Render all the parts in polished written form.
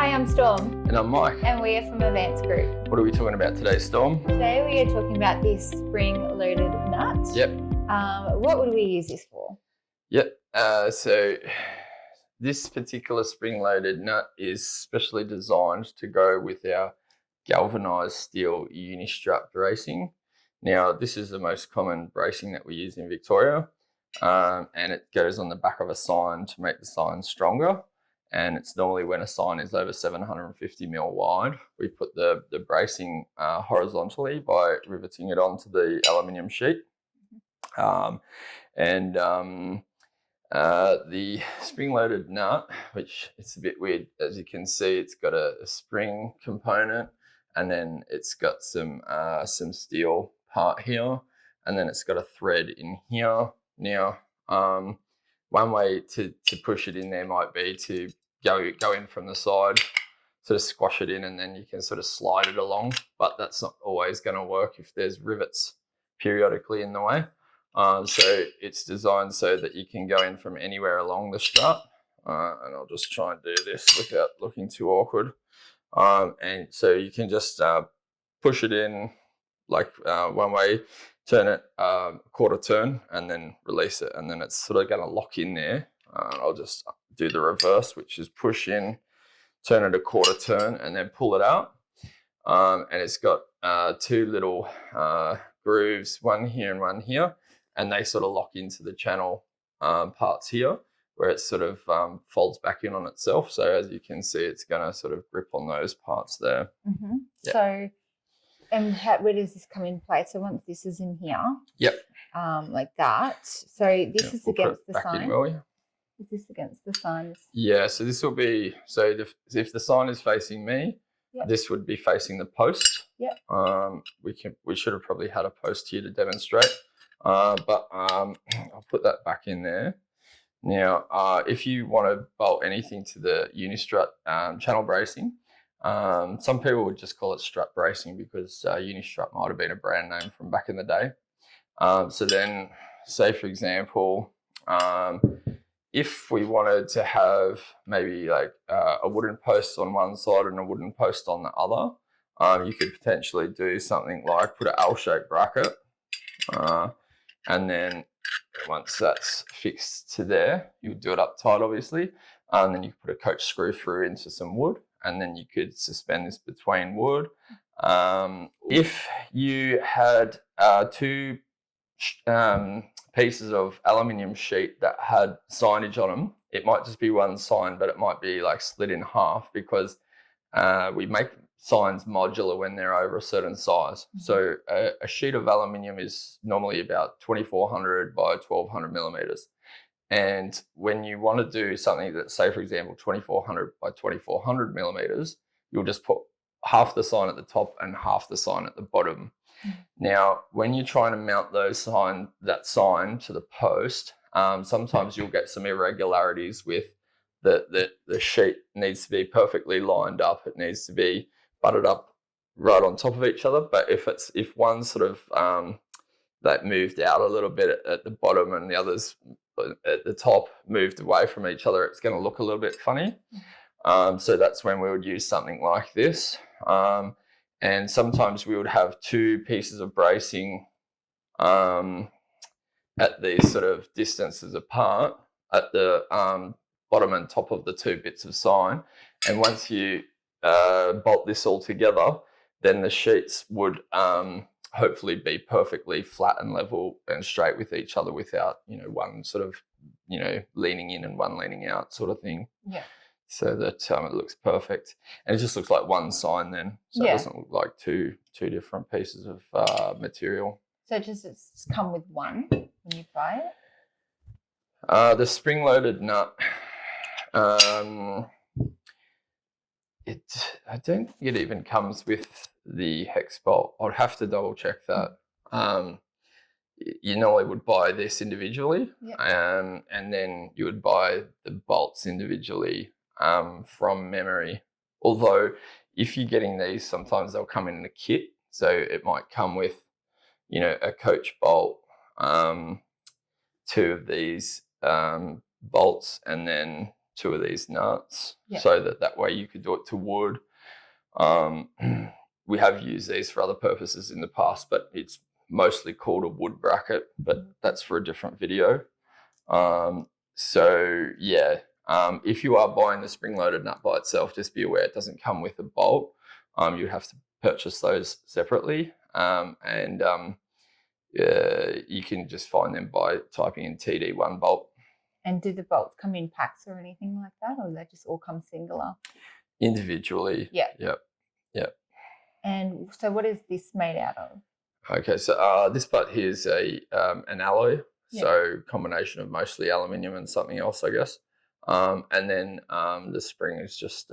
Hi, I'm Storm. And I'm Mike. And we are from Advance Group. What are we talking about today, Storm? Today we are talking about this spring-loaded nut. Yep. What would we use this for? Yep. So this particular spring-loaded nut is specially designed to go with our galvanised steel Unistut bracing. Now, this is the most common bracing that we use in Victoria, and it goes on the back of a sign to make the sign stronger. And it's normally when a sign is over 750 mil wide, we put the bracing horizontally by riveting it onto the aluminium sheet. The spring-loaded nut, which it's a bit weird, as you can see, it's got a spring component, and then it's got some steel part here, and then it's got a thread in here. Now, one way to push it in there might be to go in from the side, sort of squash it in, and then you can sort of slide it along, but that's not always going to work if there's rivets periodically in the way. So it's designed so that you can go in from anywhere along the strut, and I'll just try and do this without looking too awkward. And so you can just push it in like one way, turn it quarter turn, and then release it, and then it's sort of going to lock in there. I'll just do the reverse, which is push in, turn it a quarter turn, and then pull it out. And it's got two little grooves, one here and one here, and they sort of lock into the channel parts here, where it sort of folds back in on itself. So as you can see, it's going to sort of grip on those parts there. Mm-hmm. Yep. So, and where does this come in place? So once this is in here, yep, like that. So this is against the sign. Is this against the sign? Yeah. So this will be, so if the sign is facing me, yep, this would be facing the post. Yep. We should have probably had a post here to demonstrate. But I'll put that back in there. Now, if you want to bolt anything to the Unistut channel bracing, some people would just call it strut bracing because Unistut might have been a brand name from back in the day. So then, say for example, if we wanted to have maybe like a wooden post on one side and a wooden post on the other, you could potentially do something like put an L-shaped bracket, and then once that's fixed to there, you would do it up tight, obviously, and then you put a coach screw through into some wood, and then you could suspend this between wood. If you had two pieces of aluminium sheet that had signage on them, it might just be one sign, but it might be like split in half because we make signs modular when they're over a certain size. So a sheet of aluminium is normally about 2400 by 1200 millimeters. And when you want to do something that's, say, for example, 2400 by 2400 millimeters, you'll just put half the sign at the top and half the sign at the bottom. Now, when you're trying to mount that sign to the post, sometimes you'll get some irregularities with the sheet needs to be perfectly lined up. It needs to be butted up right on top of each other. But if one sort of that moved out a little bit at the bottom and the others at the top moved away from each other, it's going to look a little bit funny. So that's when we would use something like this. And sometimes we would have two pieces of bracing at these sort of distances apart at the bottom and top of the two bits of sign. And once you bolt this all together, then the sheets would hopefully be perfectly flat and level and straight with each other without, one sort of, leaning in and one leaning out sort of thing. Yeah. So that it looks perfect. And it just looks like one sign then. So It doesn't look like two different pieces of material. So it's come with one when you buy it? The spring-loaded nut, I don't think it even comes with the hex bolt. I'd have to double check that. You normally would buy this individually, yep, and then you would buy the bolts individually from memory. Although if you're getting these, sometimes they'll come in a kit. So it might come with, a coach bolt, two of these bolts, and then 2 of these nuts, Yeah. so that way you could do it to wood. We have used these for other purposes in the past, but it's mostly called a wood bracket, but that's for a different video. So yeah, if you are buying the spring-loaded nut by itself, just be aware it doesn't come with a bolt. You'd have to purchase those separately, and you can just find them by typing in TD1 bolt. And do the bolts come in packs or anything like that, or do they just all come singular? Individually. Yeah. Yep. Yep. And so what is this made out of? Okay, so this part here is an alloy, so combination of mostly aluminium and something else, I guess. And then the spring is just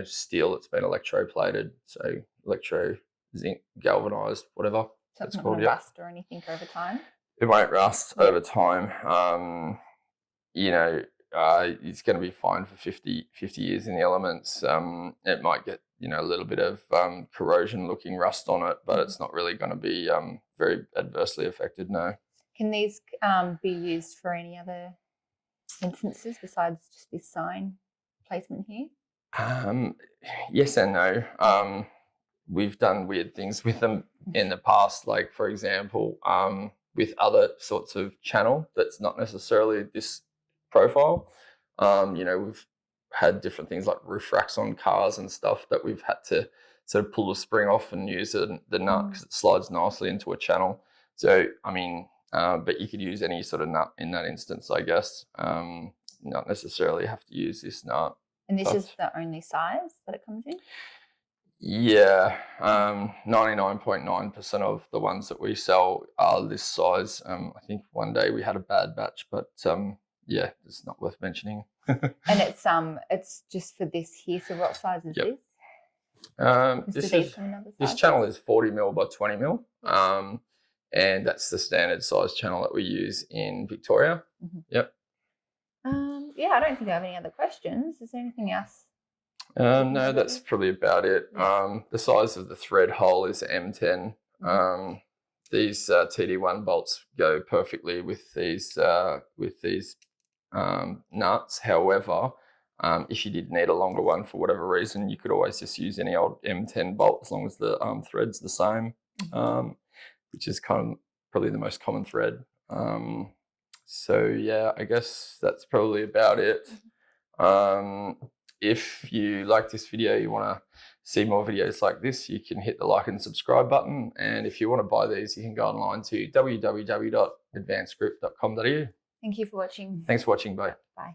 steel that's been electroplated, so electro zinc galvanized, whatever. So it's not going to rust or anything over time? It won't rust over time. It's going to be fine for 50 years in the elements. It might get a little bit of corrosion looking rust on it, but it's not really going to be very adversely affected, no. Can these be used for any other instances besides just this sign placement here? Yes and no. We've done weird things with them in the past, like for example, with other sorts of channel that's not necessarily this profile. We've had different things like roof racks on cars and stuff that we've had to sort of pull the spring off and use the nut because it slides nicely into a channel. So, but you could use any sort of nut in that instance, I guess. Not necessarily have to use this nut. And this is the only size that it comes in? Yeah, 99.9% of the ones that we sell are this size. I think one day we had a bad batch, but yeah, it's not worth mentioning. And it's just for this here. So what size is this? This channel is 40 mil by 20 mil, and that's the standard size channel that we use in Victoria. Mm-hmm. Yep. Yeah, I don't think I have any other questions. Is there anything else? No, that's probably about it. The size of the thread hole is M10. These TD1 bolts go perfectly with these nuts. However, if you did need a longer one for whatever reason, you could always just use any old M10 bolt as long as the thread's the same, which is probably the most common thread. So yeah, I guess that's probably about it. If you like this video, you want to see more videos like this, you can hit the like and subscribe button. And if you want to buy these, you can go online to www.advancedgroup.com.au. Thank you for watching. Thanks for watching. Bye. Bye.